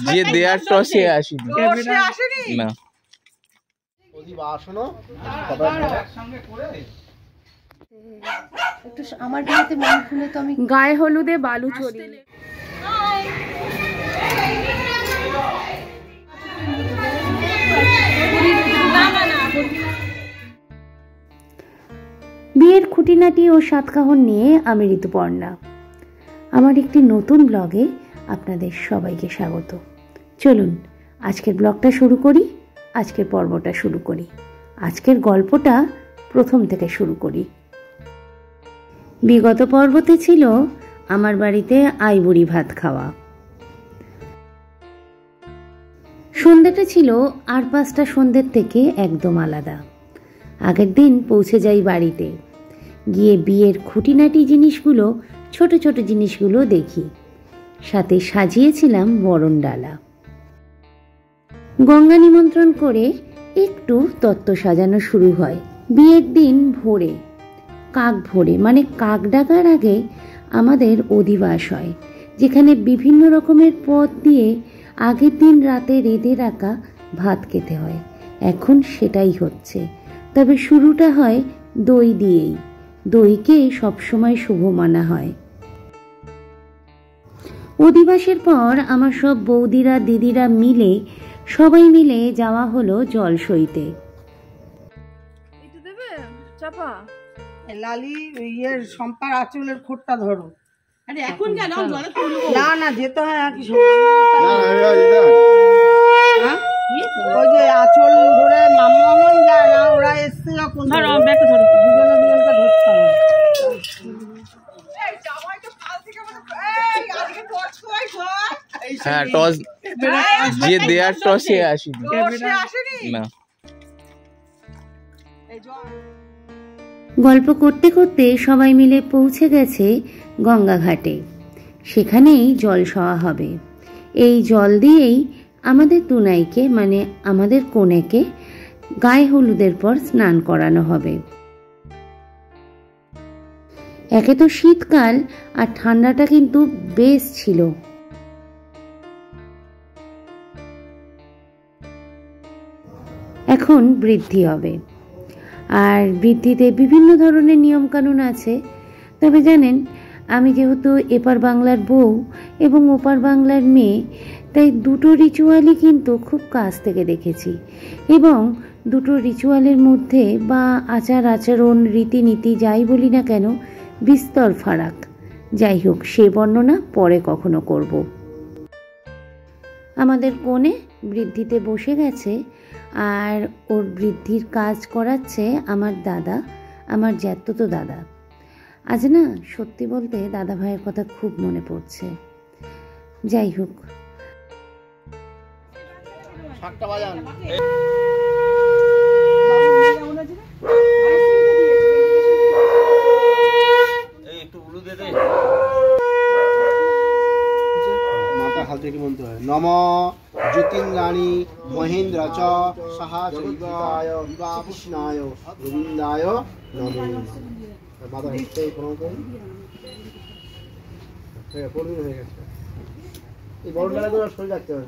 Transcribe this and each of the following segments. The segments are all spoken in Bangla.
যে দেয়ার টসে আসেনি না। আমার বিয়েতে মন খুলে তো আমি গায়ে হলুদে বালু চড়ি। বিয়ের খুঁটিনাটি ও সাতকাহন নিয়ে আমি ঋতুপর্ণা। আমার একটি নতুন ব্লগে আপনাদের সবাইকে স্বাগত। চলুন আজকের ব্লগটা শুরু করি, আজকের পর্বটা শুরু করি, আজকের গল্পটা প্রথম থেকে শুরু করি। বিগত পর্বতে ছিল আমার বাড়িতে আইবুড়ি ভাত খাওয়া। সন্ধ্যাটা ছিল আর 5টা সন্ধ্যের থেকে একদম আলাদা। আগের দিন পৌঁছে যাই বাড়িতে, গিয়ে বিয়ের খুঁটিনাটি জিনিসগুলো, ছোট ছোট জিনিসগুলো দেখি। সাথে সাজিয়েছিলাম বরণডালা। গঙ্গা নিমন্ত্রণ করে একটু তত্ত্ব সাজানো শুরু হয়। বিয়ের দিন ভোরে, কাক ভোরে মানে কাক ডাকার আগে আমাদের অধিবাস হয়, যেখানে বিভিন্ন রকমের পদ দিয়ে আগের দিন রাতে রেঁধে রাখা ভাত খেতে হয়। এখন সেটাই হচ্ছে, তবে শুরুটা হয় দই দিয়েই। দইকে সবসময় শুভ মানা হয়। অধিবাসের পর আমার সব বৌদিরা দিদিরা মিলে সবাই মিলে যাওয়া হলো জল সইতে। লালি ইয়ের সম্পার আঁচলের খোটটা ধরো। আরে এখন কেন জলে তুলবো? না না যেতে হয় আর কিছু। ওই যে আঁচল ধরে মামা যায় না, ওরা এসছে যখন ধরো ব্যাগটা ধরো, দুজনে দুজনকে ধরতে হয়। হ্যাঁ, টস যে দেয়ার টসে আসেনি না। গল্প করতে করতে সবাই মিলে পৌঁছে গেছে গঙ্গা ঘাটে। সেখানেই জল সওয়া হবে। এই জল দিয়েই আমাদের দুনাইকে মানে আমাদের কনেকে গায়ে হলুদের পর স্নান করানো হবে। একে তো শীতকাল আর ঠান্ডাটা কিন্তু বেশ ছিল। এখন বৃদ্ধি হবে, আর বৃদ্ধিতে বিভিন্ন ধরনের নিয়মকানুন আছে। তবে জানেন, আমি যেহেতু এপার বাংলার বউ এবং ওপার বাংলার মেয়ে, তাই দুটো রিচুয়ালই কিন্তু খুব কাছ থেকে দেখেছি। এবং দুটো রিচুয়ালের মধ্যে বা আচার আচরণ রীতিনীতি যাই বলি না কেন, বিস্তর ফারাক। যাই হোক, সে বর্ণনা পরে কখনো করব। আমাদের কোণে বৃদ্ধিতে বসে গেছে, আর ওর বৃদ্ধির কাজ করাচ্ছে আমার দাদা, আমার জ্যাঠতো দাদা। আজ না সত্যি বলতে দাদা ভাইয়ের কথা খুব মনে পড়ছে। যাই হোক, নম জ্যোতির্রাণী মহেন্দ্র চ সাহা জৈবায় কৃষ্ণায় গোবিন্দায় নমঃ। মাথা হচ্ছে প্রণাম করুন। হয়ে গেছে, এই বড় ডালাগুলো সরে রাখতে হবে।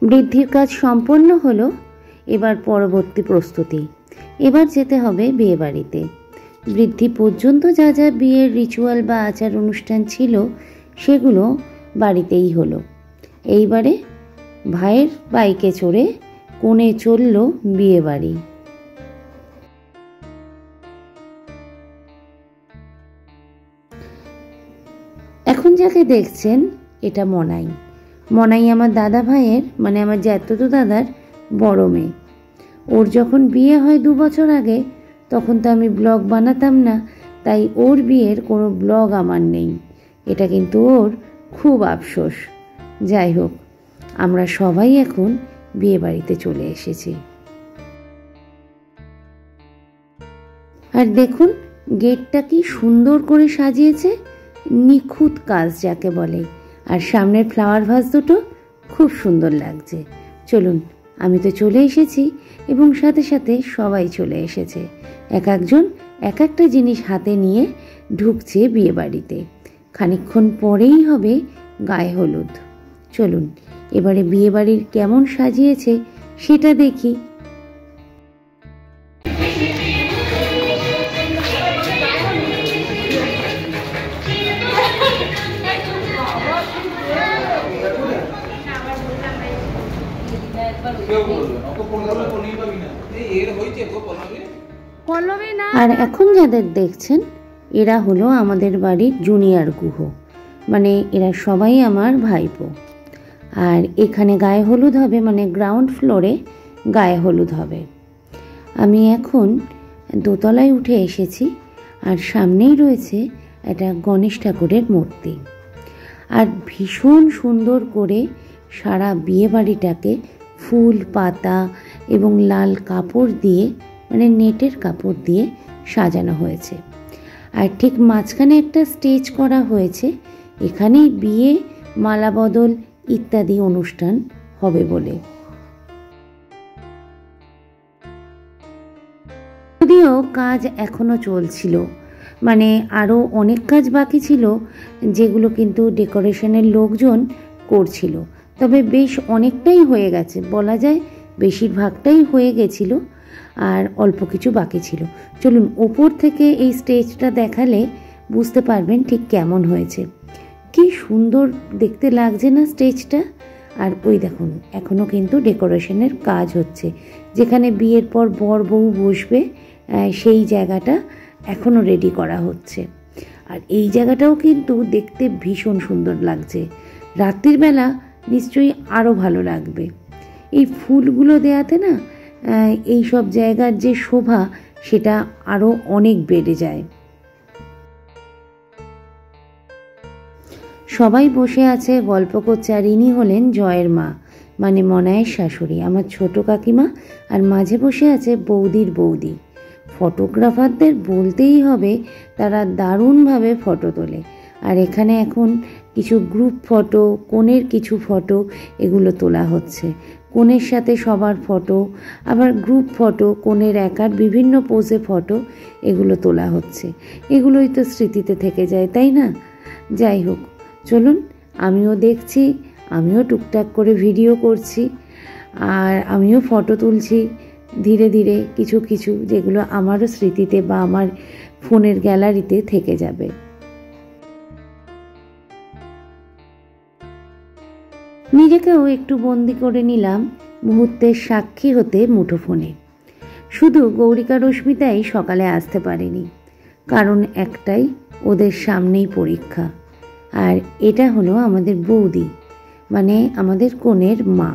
বৃদ্ধির কাজ সম্পন্ন হলো। এবার পরবর্তী প্রস্তুতি। এবার যেতে হবে বিয়ে বাড়িতে। বৃদ্ধি পর্যন্ত যা যা বিয়ের রিচুয়াল বা আচার অনুষ্ঠান ছিল সেগুলো বাড়িতেই হলো। এইবারে ভাইয়ের বাইকে চড়ে কোণে চলল বিয়ে বাড়ি। এখন যাকে দেখছেন এটা মনাই। মনাই আমার দাদা ভাইয়ের মানে আমার জ্যাঠতো দাদার বড় মেয়ে। ওর যখন বিয়ে হয় 2 বছর আগে, তখন তো আমি ব্লগ বানাতাম না, তাই ওর বিয়ের কোনো ব্লগ আমার নেই। এটা কিন্তু ওর খুব আফসোস। যাই হোক, আমরা সবাই এখন বিয়ে বাড়িতে চলে এসেছি। আর দেখুন গেটটা কি সুন্দর করে সাজিয়েছে, নিখুঁত কাজ যাকে বলে। আর সামনের ফ্লাওয়ার ভাস দুটো খুব সুন্দর লাগছে। চলুন আমি তো চলে এসেছি এবং সাথে সাথে সবাই চলে এসেছে। এক একজন এক একটা জিনিস হাতে নিয়ে ঢুকছে বিয়ে বাড়িতে। খানিকক্ষণ পরেই হবে গায়ে হলুদ। চলুন এবারে বিয়ে বাড়ির কেমন সাজিয়েছে সেটা দেখি। আর এখন যাদের দেখছেন এরা হলো আমাদের বাড়ির জুনিয়র গুহ, মানে এরা সবাই আমার ভাইপো। আর এখানে গায়ে হলুদ হবে, মানে গ্রাউন্ড ফ্লোরে গায়ে হলুদ হবে। আমি এখন দোতলায় উঠে এসেছি আর সামনেই রয়েছে একটা গণেশ ঠাকুরের মূর্তি। আর ভীষণ সুন্দর করে সারা বিয়ে বাড়িটাকে ফুল পাতা এবং লাল কাপড় দিয়ে, মানে নেটের কাপড় দিয়ে সাজানো হয়েছে। আর ঠিক মাঝখানে একটা স্টেজ করা হয়েছে, এখানেই বিয়ে, মালা বদল ইত্যাদি অনুষ্ঠান হবে বলে। যদিও কাজ এখনো চলছিল, মানে আরও অনেক কাজ বাকি ছিল যেগুলো কিন্তু ডেকোরেশনের লোকজন করছিল। তবে বেশ অনেকটাই হয়ে গেছে, বলা যায় বেশিরভাগটাই হয়ে গেছিল, আর অল্প কিছু বাকি ছিল। চলুন ওপর থেকে এই স্টেজটা দেখালে বুঝতে পারবেন ঠিক কেমন হয়েছে। কি সুন্দর দেখতে লাগছে না স্টেজটা। আর ওই দেখুন এখনও কিন্তু ডেকোরেশনের কাজ হচ্ছে, যেখানে বিয়ের পর বর বউ বসবে সেই জায়গাটা এখনও রেডি করা হচ্ছে। আর এই জায়গাটাও কিন্তু দেখতে ভীষণ সুন্দর লাগছে। রাত্রির বেলা নিশ্চয়ই আরও ভালো লাগবে। এই ফুলগুলো দেয়াতে না এই সব জায়গার যে শোভা সেটা আরও অনেক বেড়ে যায়। সবাই বসে আছে, গল্প করছে। আর ইনি হলেন জয়ের মা, মানে মনায়ের শাশুড়ি, আমার ছোট কাকিমা। আর মাঝে বসে আছে বৌদির বৌদি। ফটোগ্রাফারদের বলতেই হবে, তারা দারুণভাবে ফটো তোলে। আর এখানে এখন কিছু গ্রুপ ফটো, কনের কিছু ফটো এগুলো তোলা হচ্ছে। কনের সাথে সবার ফটো, আবার গ্রুপ ফটো, কনের একার বিভিন্ন পোজে ফটো এগুলো তোলা হচ্ছে। এগুলোই তো স্মৃতিতে থেকে যায়, তাই না? যাই হোক, চলুন আমিও দেখছি, আমিও টুকটাক করে ভিডিও করছি, আর আমিও ফটো তুলছি ধীরে ধীরে কিছু কিছু, যেগুলো আমারও স্মৃতিতে বা আমার ফোনের গ্যালারিতে থেকে যাবে। নিজেকেও একটু বন্দি করে নিলাম মুহূর্তের সাক্ষী হতে মুঠোফোনে। শুধু গৌরিকা রশ্মিতাই সকালে আসতে পারেনি, কারণ একটাই, ওদের সামনেই পরীক্ষা। আর এটা হলো আমাদের বৌদি, মানে আমাদের কনের মা।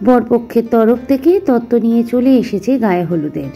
বরপক্ষের তরফ থেকে তত্ত্ব নিয়ে চলে এসেছে গায়ে হলুদের।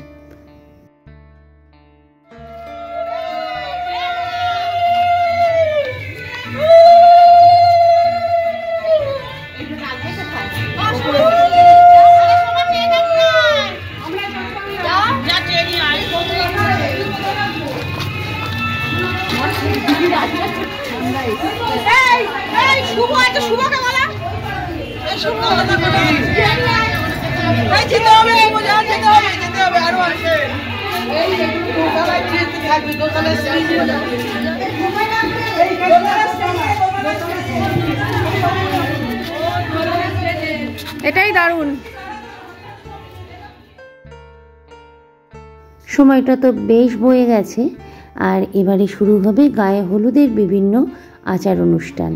এটাই দারুণ। সময়টা তো বেশ বয়ে গেছে, আর এবারে শুরু হবে গায়ে হলুদের বিভিন্ন আচার অনুষ্ঠান।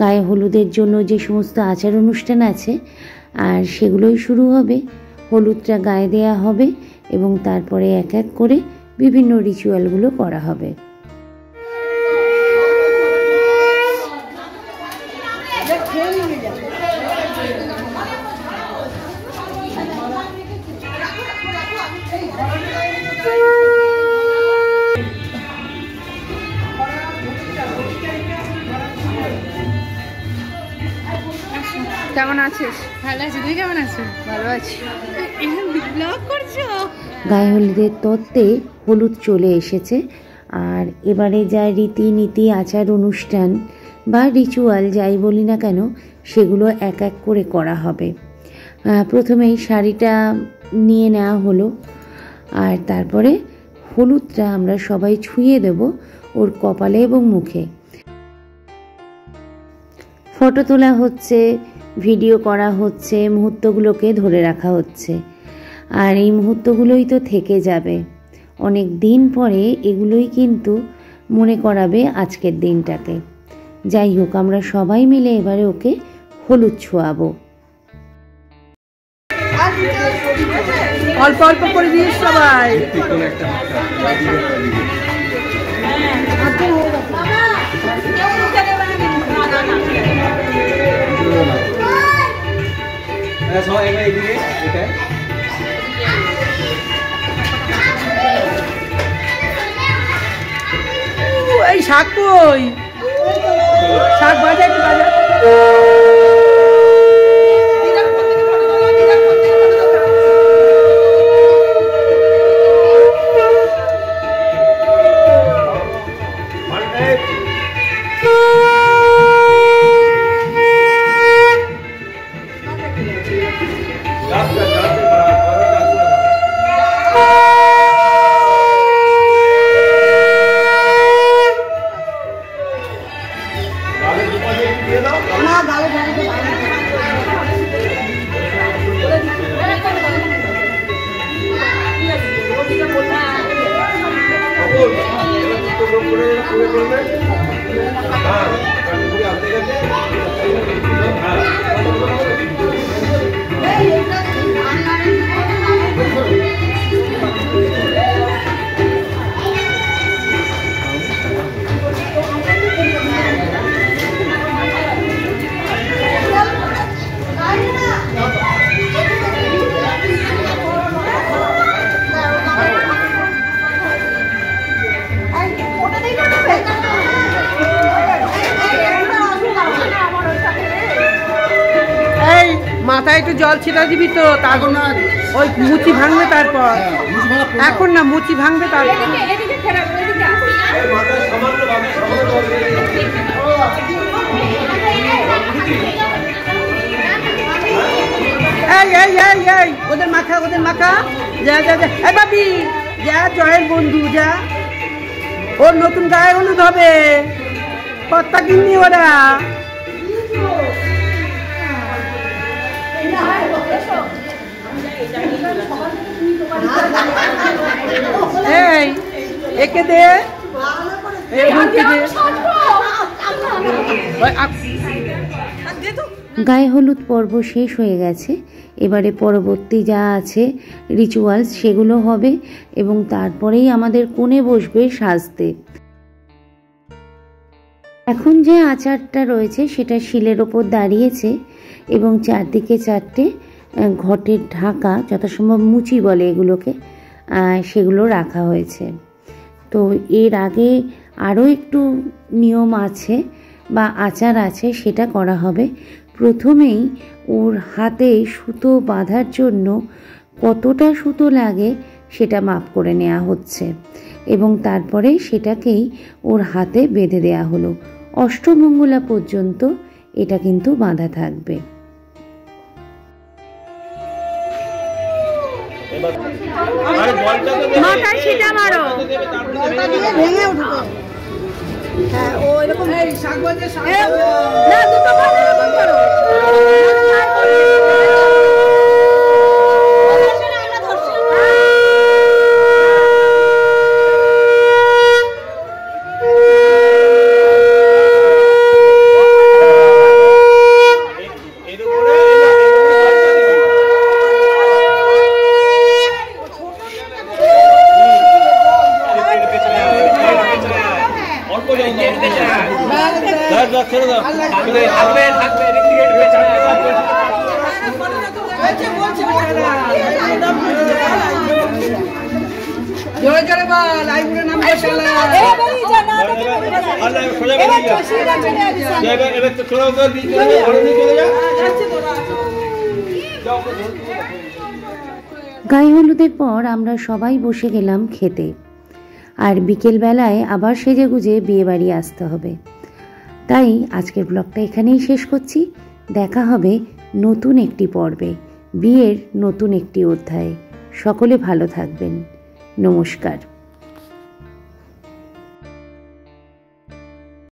গায়ে হলুদের জন্য যে সমস্ত আচার অনুষ্ঠান আছে আর সেগুলোই শুরু হবে। হলুদটা গায়ে দেয়া হবে এবং তারপরে এক এক করে বিভিন্ন রিচুয়ালগুলো করা হবে। কেমন আছিস? ভালো আছি। তুই কেমন আছিস? ভালো আছি। ব্লগ করছো? গায়ে হলুদের তত্ত্বে হলুদ চলে এসেছে, আর এবারে যা রীতিনীতি আচার অনুষ্ঠান বা রিচুয়াল যাই বলি না কেন সেগুলো এক এক করে করা হবে। প্রথমেই শাড়িটা নিয়ে নেওয়া হলো, আর তারপরে হলুদটা আমরা সবাই ছুঁয়ে দেব ওর কপালে এবং মুখে। ফটো তোলা হচ্ছে, ভিডিও করা হচ্ছে, মুহূর্তগুলোকে ধরে রাখা হচ্ছে। আর এই মুহূর্তগুলোই তো থেকে যাবে অনেক দিন পরে, এগুলোই কিন্তু মনে করাবে আজকের দিনটাকে। যাই হোক, আমরা সবাই মিলে এবারে ওকে হলুদ ছোঁয়াবো। অল্প অল্প করে দিস সবাই। এই শাক কই? শাক বাজা, একটু বাজা। মাথায় একটু জল ছিটা দিবি তো, তারপর ওই মুচি ভাঙবে। তারপর এখন না, মুচি ভাঙবে তারপর। এই এই এই এই ওদের মাখা, ওদের মাখা। যা যা যা, এই বাবি যা, জয়ের বন্ধু যা, ওর নতুন গায়ে হলুদ হবে, কত্তা কিননি ওরা। এই একে দে, গায়ে হলুদ পর্ব শেষ হয়ে গেছে। এবারে পরবর্তী যা আছে রিচুয়ালস সেগুলো হবে, এবং তারপরেই আমাদের কোণে বসবে সাজতে। এখন যে আচারটা রয়েছে সেটা শিলের ওপর দাঁড়িয়েছে, এবং চারদিকে চারটে ঘটের ঢাকা, যথাসম্ভব মুচি বলে এগুলোকে, সেগুলো রাখা হয়েছে। তো এর আগে আরও একটু নিয়ম আছে বা আচার আছে, সেটা করা হবে। প্রথমেই ওর হাতে সুতো বাঁধার জন্য কতটা সুতো লাগে সেটা মাপ করে নেওয়া হচ্ছে, এবং তারপরে সেটাকেই ওর হাতে বেঁধে দেয়া হলো। অষ্টমঙ্গলা পর্যন্ত এটা কিন্তু বাঁধা থাকবে। মাথায় ছিটা মারো, ভেঙে উঠবে। হ্যাঁ, ও এরকম শাক বাজে, না দুটো ভালো এরকম করো। গায়ে হলুদের পর আমরা সবাই বসে গেলাম খেতে, আর বিকেল বেলায় আবার সেজেগুজে বিয়ে বাড়ি আসতে হবে। তাই আজকের ব্লগটা এখানেই শেষ করছি। দেখা হবে নতুন একটি পর্বে, বিয়ের নতুন একটি অধ্যায়ে। সকলে ভালো থাকবেন। নমস্কার।